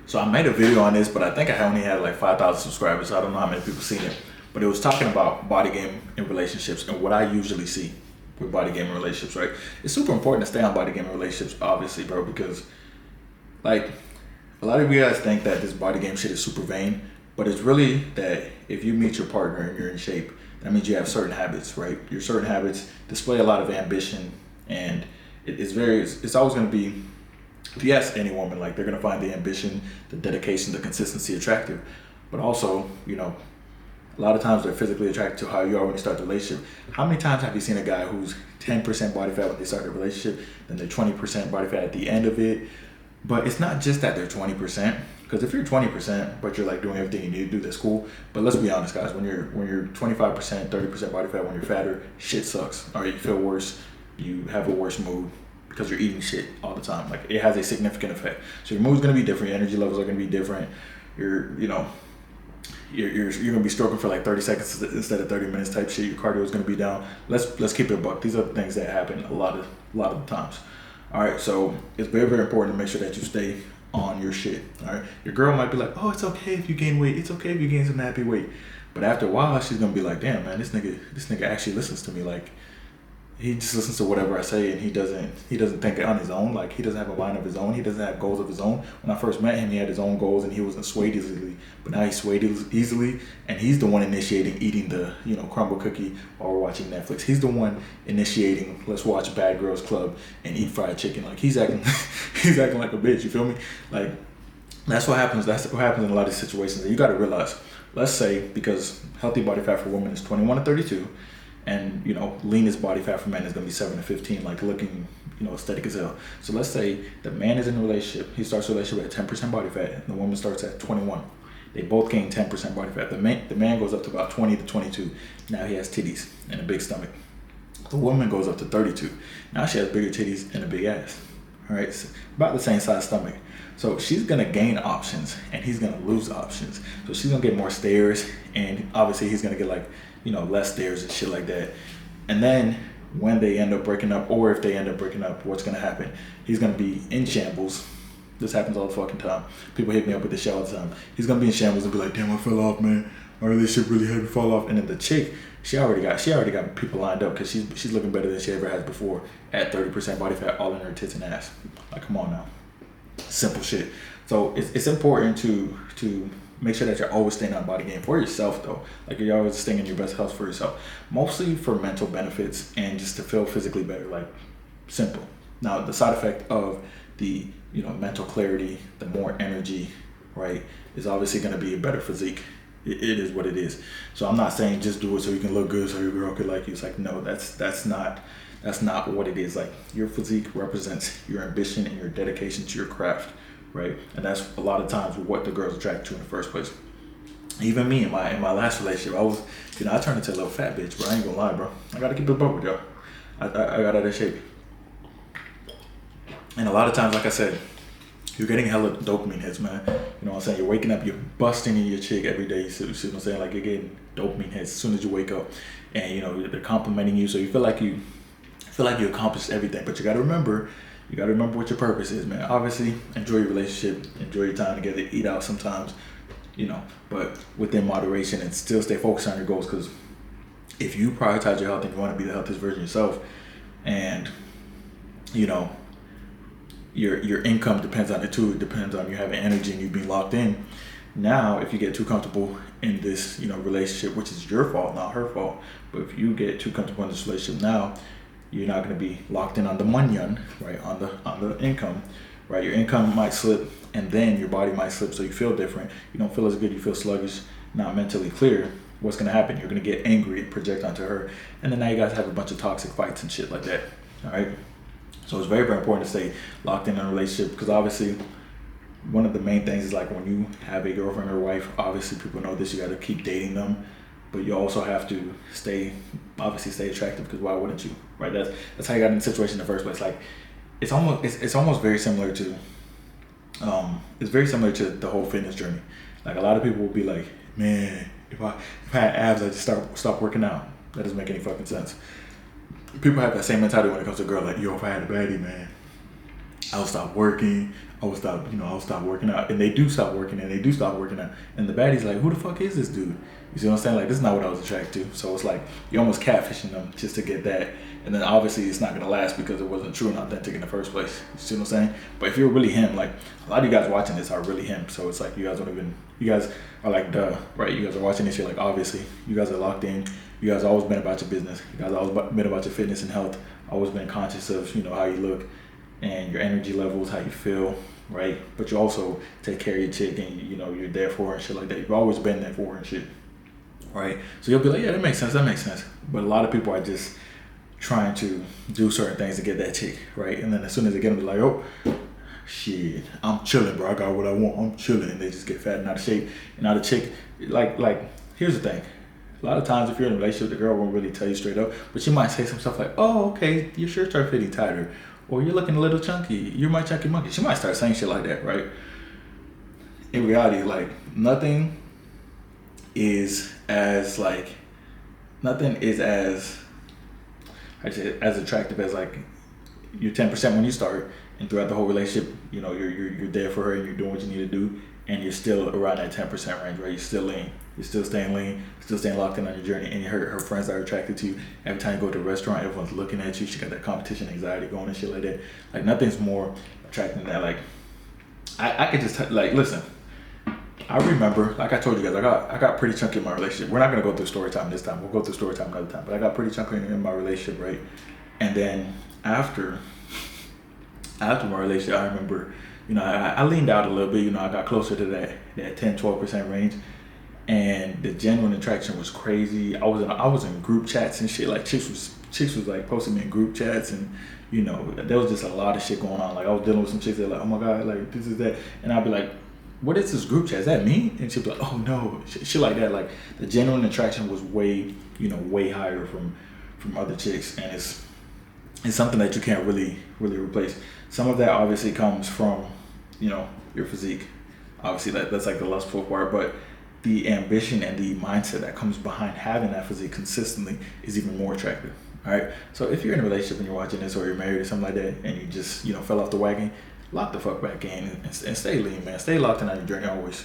So I made a video on this, but I think I only had like 5,000 subscribers. So I don't know how many people seen it. But it was talking about body game in relationships and what I usually see with body game relationships, right? It's super important to stay on body game relationships, obviously, bro, because like a lot of you guys think that this body game shit is super vain, but it's really that if you meet your partner and you're in shape, that means you have certain habits, right? Your certain habits display a lot of ambition, and it's always going to be, if you ask any woman, like they're going to find the ambition, the dedication, the consistency attractive, but also, a lot of times they're physically attracted to how you are when you start the relationship. How many times have you seen a guy who's 10% body fat when they start the relationship, then they're 20% body fat at the end of it? But it's not just that they're 20%, because if you're 20%, but you're like doing everything you need to do, that's cool. But let's be honest, guys, when you're 25%, 30% body fat, when you're fatter, shit sucks. All right, you feel worse, you have a worse mood because you're eating shit all the time. Like it has a significant effect. So your mood's gonna be different, your energy levels are gonna be different. You're gonna be stroking for like 30 seconds instead of 30 minutes type shit. Your cardio is gonna be down. Let's keep it a buck. These are the things that happen a lot of the times. All right, so it's very, very important to make sure that you stay on your shit. All right, your girl might be like, oh, it's okay if you gain weight. It's okay if you gain some happy weight. But after a while, she's gonna be like, damn, man, this nigga actually listens to me. Like he just listens to whatever I say, and he doesn't think on his own. Like he doesn't have a mind of his own. He doesn't have goals of his own. When I first met him, he had his own goals and he wasn't swayed easily. But now he's swayed easily, and he's the one initiating eating the crumble cookie while we're watching Netflix. He's the one initiating, let's watch Bad Girls Club and eat fried chicken. Like he's acting he's acting like a bitch. You feel me? Like that's what happens. That's what happens in a lot of situations. And you got to realize. Let's say because healthy body fat for women is 21 to 32. And leanest body fat for men is gonna be 7 to 15, like looking, aesthetic as hell. So let's say the man is in a relationship. He starts a relationship at 10% body fat, and the woman starts at 21. They both gain 10% body fat. The man goes up to about 20 to 22. Now he has titties and a big stomach. The woman goes up to 32. Now she has bigger titties and a big ass. All right, so about the same size stomach. So she's gonna gain options, and he's gonna lose options. So she's gonna get more stares, and obviously he's gonna get like less stares and shit like that. And then when they end up breaking up, or if they end up breaking up, what's gonna happen? He's gonna be in shambles. This happens all the fucking time. People hit me up with this shit all the time. He's gonna be in shambles and be like, damn, I fell off, man. Our relationship really had me fall off. And then the chick, she already got people lined up because she's looking better than she ever has before at 30% body fat, all in her tits and ass. Like, come on now. Simple shit. So it's important to make sure that you're always staying on body game for yourself, though. Like you're always staying in your best health for yourself, mostly for mental benefits and just to feel physically better. Like simple. Now the side effect of the mental clarity, the more energy, right, is obviously going to be a better physique. It is what it is. So I'm not saying just do it so you can look good so your girl could like you. It's like, no, that's not what it is. Like your physique represents your ambition and your dedication to your craft, right? And that's a lot of times what the girls attract to in the first place. Even me in my last relationship, I was, I turned into a little fat bitch, bro. I ain't gonna lie, bro. I gotta keep it up with y'all. I got out of shape. And a lot of times, like I said, you're getting hella dopamine hits, man. You know what I'm saying? You're waking up, you're busting in your chick every day. You see what I'm saying? Like you're getting dopamine hits as soon as you wake up, and they're complimenting you, so you feel like you accomplished everything. But you gotta remember what your purpose is, man. Obviously, enjoy your relationship, enjoy your time together, eat out sometimes, but within moderation, and still stay focused on your goals. Because if you prioritize your health and you want to be the healthiest version of yourself, and your income depends on it too. It depends on you having energy and you being locked in. Now, if you get too comfortable in this, relationship, which is your fault, not her fault, but if you get too comfortable in this relationship now, you're not going to be locked in on the money, right? On the income, right? Your income might slip, and then your body might slip, so you feel different. You don't feel as good. You feel sluggish, not mentally clear. What's going to happen? You're going to get angry, project onto her, and then now you guys have a bunch of toxic fights and shit like that. All right. So it's very, very important to stay locked in a relationship, because obviously one of the main things is like when you have a girlfriend or wife, obviously people know this, you got to keep dating them, but you also have to stay attractive, because why wouldn't you, right? That's how you got in the situation in the first place. Like it's almost very similar to the whole fitness journey. Like a lot of people will be like, man, if I had abs, I'd just stop working out. That doesn't make any fucking sense. People have that same mentality when it comes to a girl, like, yo, if I had a baddie, man, I would stop working. I would stop working out. And they do stop working and they do stop working out. And the baddie's like, who the fuck is this dude? You see what I'm saying? Like, this is not what I was attracted to. So it's like, you're almost catfishing them just to get that. And then obviously it's not going to last because it wasn't true and authentic in the first place. You see what I'm saying? But if you're really him, like, a lot of you guys watching this are really him. So it's like, you guys are like, duh, right? You guys are watching this, you're like, obviously, you guys are locked in. You guys always been about your business. You guys always been about your fitness and health. Always been conscious of, how you look and your energy levels, how you feel, right? But you also take care of your chick and, you're there for her and shit like that. You've always been there for her and shit, right? So you'll be like, yeah, that makes sense. But a lot of people are just trying to do certain things to get that chick, right? And then as soon as they get them, they're like, oh, shit, I'm chilling, bro. I got what I want. I'm chilling. And they just get fat and out of shape. And now the chick, like, here's the thing. A lot of times if you're in a relationship, the girl won't really tell you straight up, but she might say some stuff like, oh, okay, your shirts are fitting tighter, or you're looking a little chunky, you're my chunky monkey. She might start saying shit like that, right? In reality, like, nothing is as attractive as like your 10% when you start, and throughout the whole relationship, you're there for her and you're doing what you need to do, and you're still around that 10% range, right? You're still lean. You're still staying lean, still staying locked in on your journey, and her friends are attracted to you. Every time you go to a restaurant, everyone's looking at you. She got that competition anxiety going and shit like that. Like, nothing's more attracting than that. Like, I could just, listen, I remember, like I told you guys, I got pretty chunky in my relationship. We're not going to go through story time this time. We'll go through story time another time. But I got pretty chunky in my relationship, right? And then after my relationship, I remember, I leaned out a little bit. I got closer to that 10, 12% range. And the genuine attraction was crazy. I was in group chats and shit. Like, chicks was like posting me in group chats, and there was just a lot of shit going on. Like, I was dealing with some chicks that were like, oh my god, like, this is that, and I'd be like, what is this group chat? Is that me? And she'd be like, oh no, shit like that. Like, the genuine attraction was way higher from other chicks, and it's something that you can't really replace. Some of that obviously comes from your physique. Obviously that's like the lustful part, but the ambition and the mindset that comes behind having that physique consistently is even more attractive. All right. So if you're in a relationship and you're watching this, or you're married or something like that, and you just fell off the wagon, lock the fuck back in and stay lean, man. Stay locked in on your journey always.